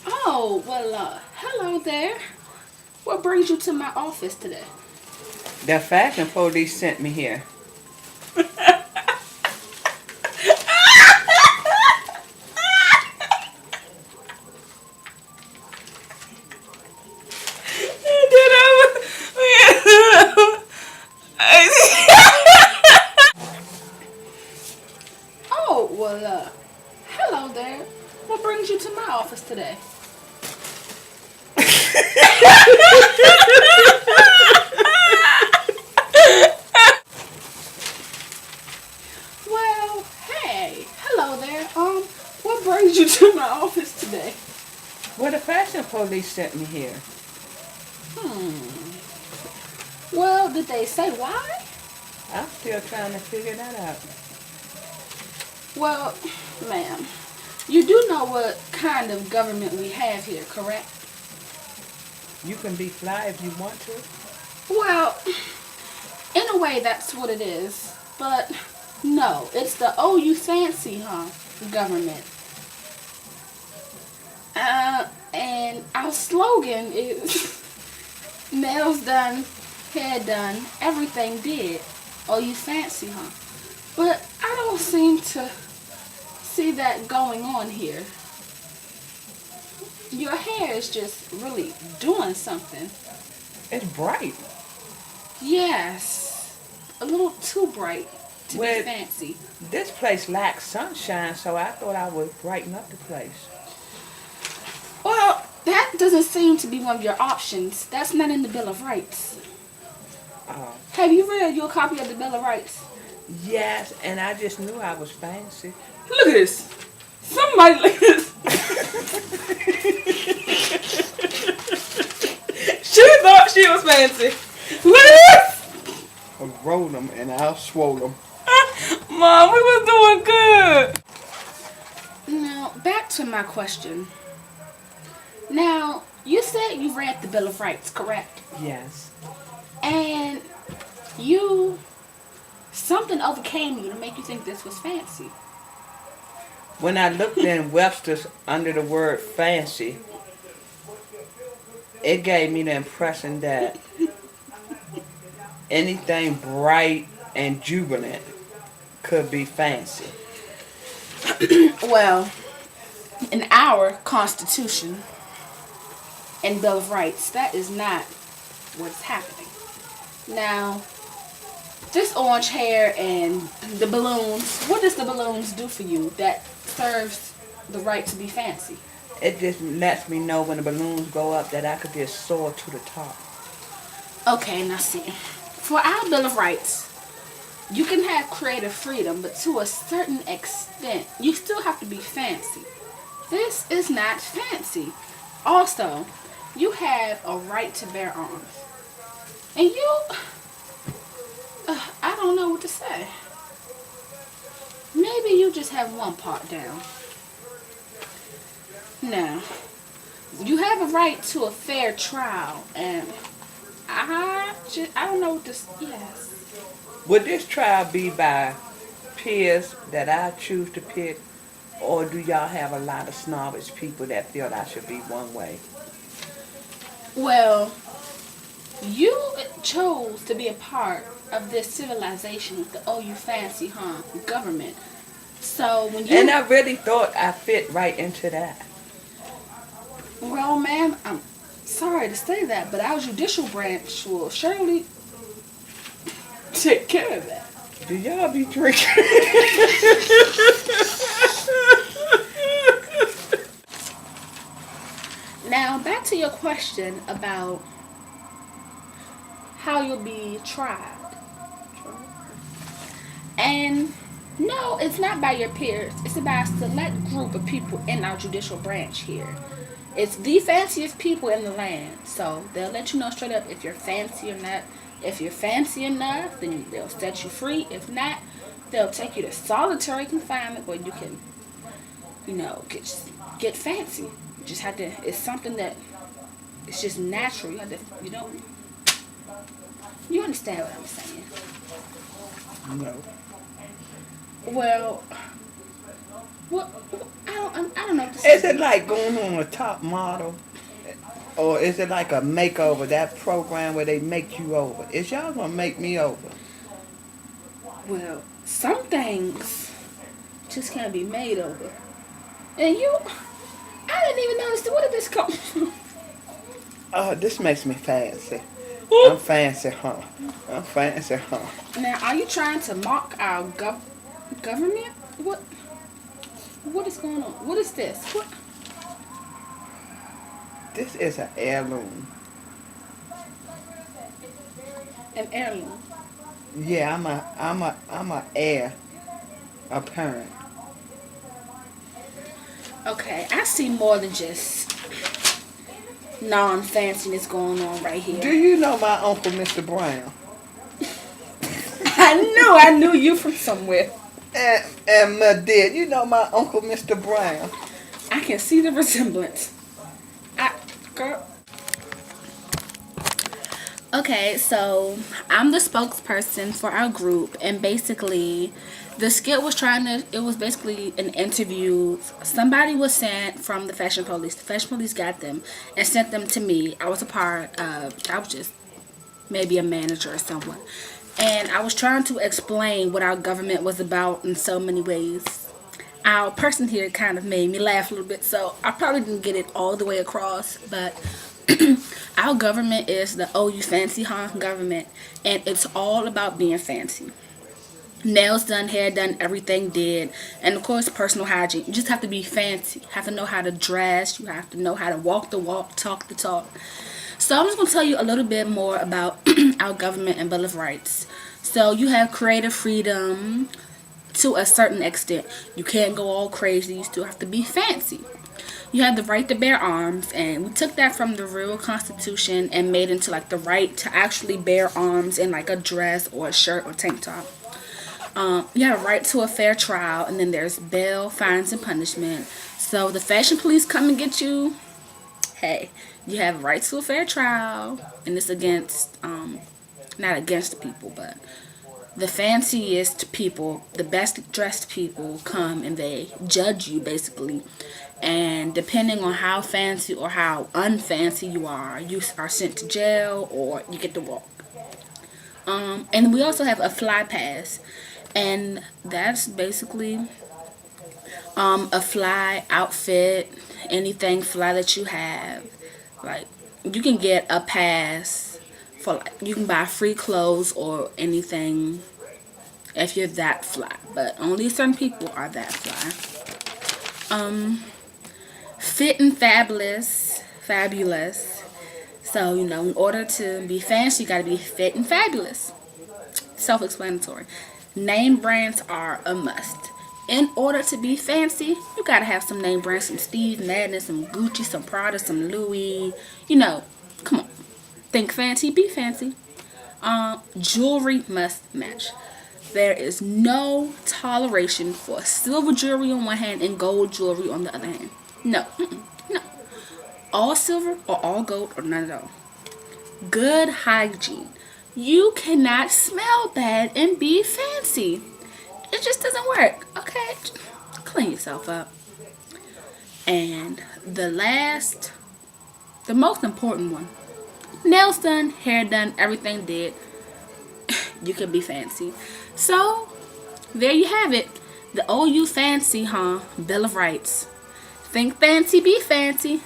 Oh, well, hello there. What brings you to my office today? The fashion police sent me here. Oh, well, hello there. What brings you to my office today? Well, hey, hello there. What brings you to my office today? Well, the fashion police sent me here. Well, did they say why? I'm still trying to figure that out. Well, ma'am, you do know what kind of government we have here, correct? You can be fly if you want to. Well, in a way, that's what it is. But no, it's the oh you fancy, huh? Government. And our slogan is nails done, hair done, everything did. Oh you fancy, huh? But I don't seem to see that going on here. Your hair is just really doing something. It's bright. Yes, a little too bright to be Well, fancy. this place lacks sunshine, so I thought I would brighten up the place. Well, that doesn't seem to be one of your options. That's not in the Bill of Rights. Oh, Have you read your copy of the Bill of Rights? yes, and I just knew I was fancy. Look at this. Somebody look at this. She thought she was fancy. Look at this. I rolled them and I swole them. Mom, we was doing good. Now, back to my question. Now, you said you read the Bill of Rights, correct? Yes. And something overcame you to make you think this was fancy. When I looked in Webster's under the word fancy, it gave me the impression that anything bright and jubilant could be fancy. Well, in our Constitution and Bill of Rights, that is not what's happening. Now, this orange hair and the balloons, what does the balloons do for you that serves the right to be fancy? It just lets me know when the balloons go up that I could just soar to the top. Okay, now see. For our Bill of Rights, you can have creative freedom, but to a certain extent, you still have to be fancy. This is not fancy. Also, you have a right to bear arms. And I don't know what to say. Maybe you just have one part down. Now, you have a right to a fair trial, and I don't know what to say. Yes. Would this trial be by peers that I choose to pick, or do y'all have a lot of snobbish people that feel I should be one way? Well, you chose to be a part of this civilization with the oh you fancy huh government. So when you And I really thought I fit right into that. well, ma'am, I'm sorry to say that, but our judicial branch will surely take care of that. Do y'all be drinking? Now back to your question about how you'll be tried. And no, it's not by your peers. It's by a select group of people in our judicial branch here. It's the fanciest people in the land. So they'll let you know straight up if you're fancy or not. If you're fancy enough, then they'll set you free. If not, they'll take you to solitary confinement where you can, get fancy. You just have to, it's something that, it's just natural. You have to, you understand what I'm saying? No. Well, I don't know what to say. Is it like going on a top model? Or is it like a makeover, that program where they make you over? Is y'all gonna make me over? Well, some things just can't be made over. And I didn't even notice. Where did this come from? Oh, this makes me fancy. I'm fancy, huh? I'm fancy, huh? Now, are you trying to mock our government? What? What is going on? What is this? What? This is an heirloom. An heirloom. Yeah, I'm a heir apparent. Okay, I see more than just non-fanciness going on right Do here. you know my uncle, Mr. Brown? I knew you from somewhere. And my dad, you know my uncle, Mr. Brown. I can see the resemblance. Girl. Okay, so I'm the spokesperson for our group, and basically, the skit was it was basically an interview. Somebody was sent from the fashion police. The fashion police got them and sent them to me. I was I was just maybe a manager or someone. And I was trying to explain what our government was about in so many ways. Our person here kind of made me laugh a little bit, so I probably didn't get it all the way across, but our government is the "oh you fancy huh" government, and it's all about being fancy. Nails done, hair done, everything did, and of course personal hygiene. You just have to be fancy. You have to know how to dress. You have to know how to walk the walk, talk the talk. So I'm just gonna tell you a little bit more about our government and Bill of Rights. So you have creative freedom to a certain extent. You can't go all crazy. You still have to be fancy. You have the right to bear arms, and we took that from the real Constitution and made into like the right to actually bear arms in like a dress or a shirt or tank top. You have a right to a fair trial, and then there's bail, fines, and punishment. So the fashion police come and get you. Hey, you have a right to a fair trial, and it's against, not against the people, but the fanciest people, the best dressed people come and they judge you basically. And depending on how fancy or how unfancy you are sent to jail or you get to walk. And we also have a fly pass, and that's basically a fly outfit, anything fly that you have. Like you can get a pass for like you can buy free clothes or anything if you're that fly, but only certain people are that fly. Fit and fabulous. So in order to be fancy, you gotta be fit and fabulous. Self-explanatory. Name brands are a must. In order to be fancy, you gotta have some name brands, some Steve Madden, some Gucci, some Prada, some Louis. Come on. Think fancy, be fancy. Jewelry must match. There is no toleration for silver jewelry on one hand and gold jewelry on the other hand. No, no. All silver or all gold or none at all. Good hygiene. You cannot smell bad and be fancy. It just doesn't work. Okay, clean yourself up. And the most important one. Nails done, hair done, everything did. You can be fancy. So, there you have it. The "oh you fancy huh" Bill of Rights. Think fancy, be fancy.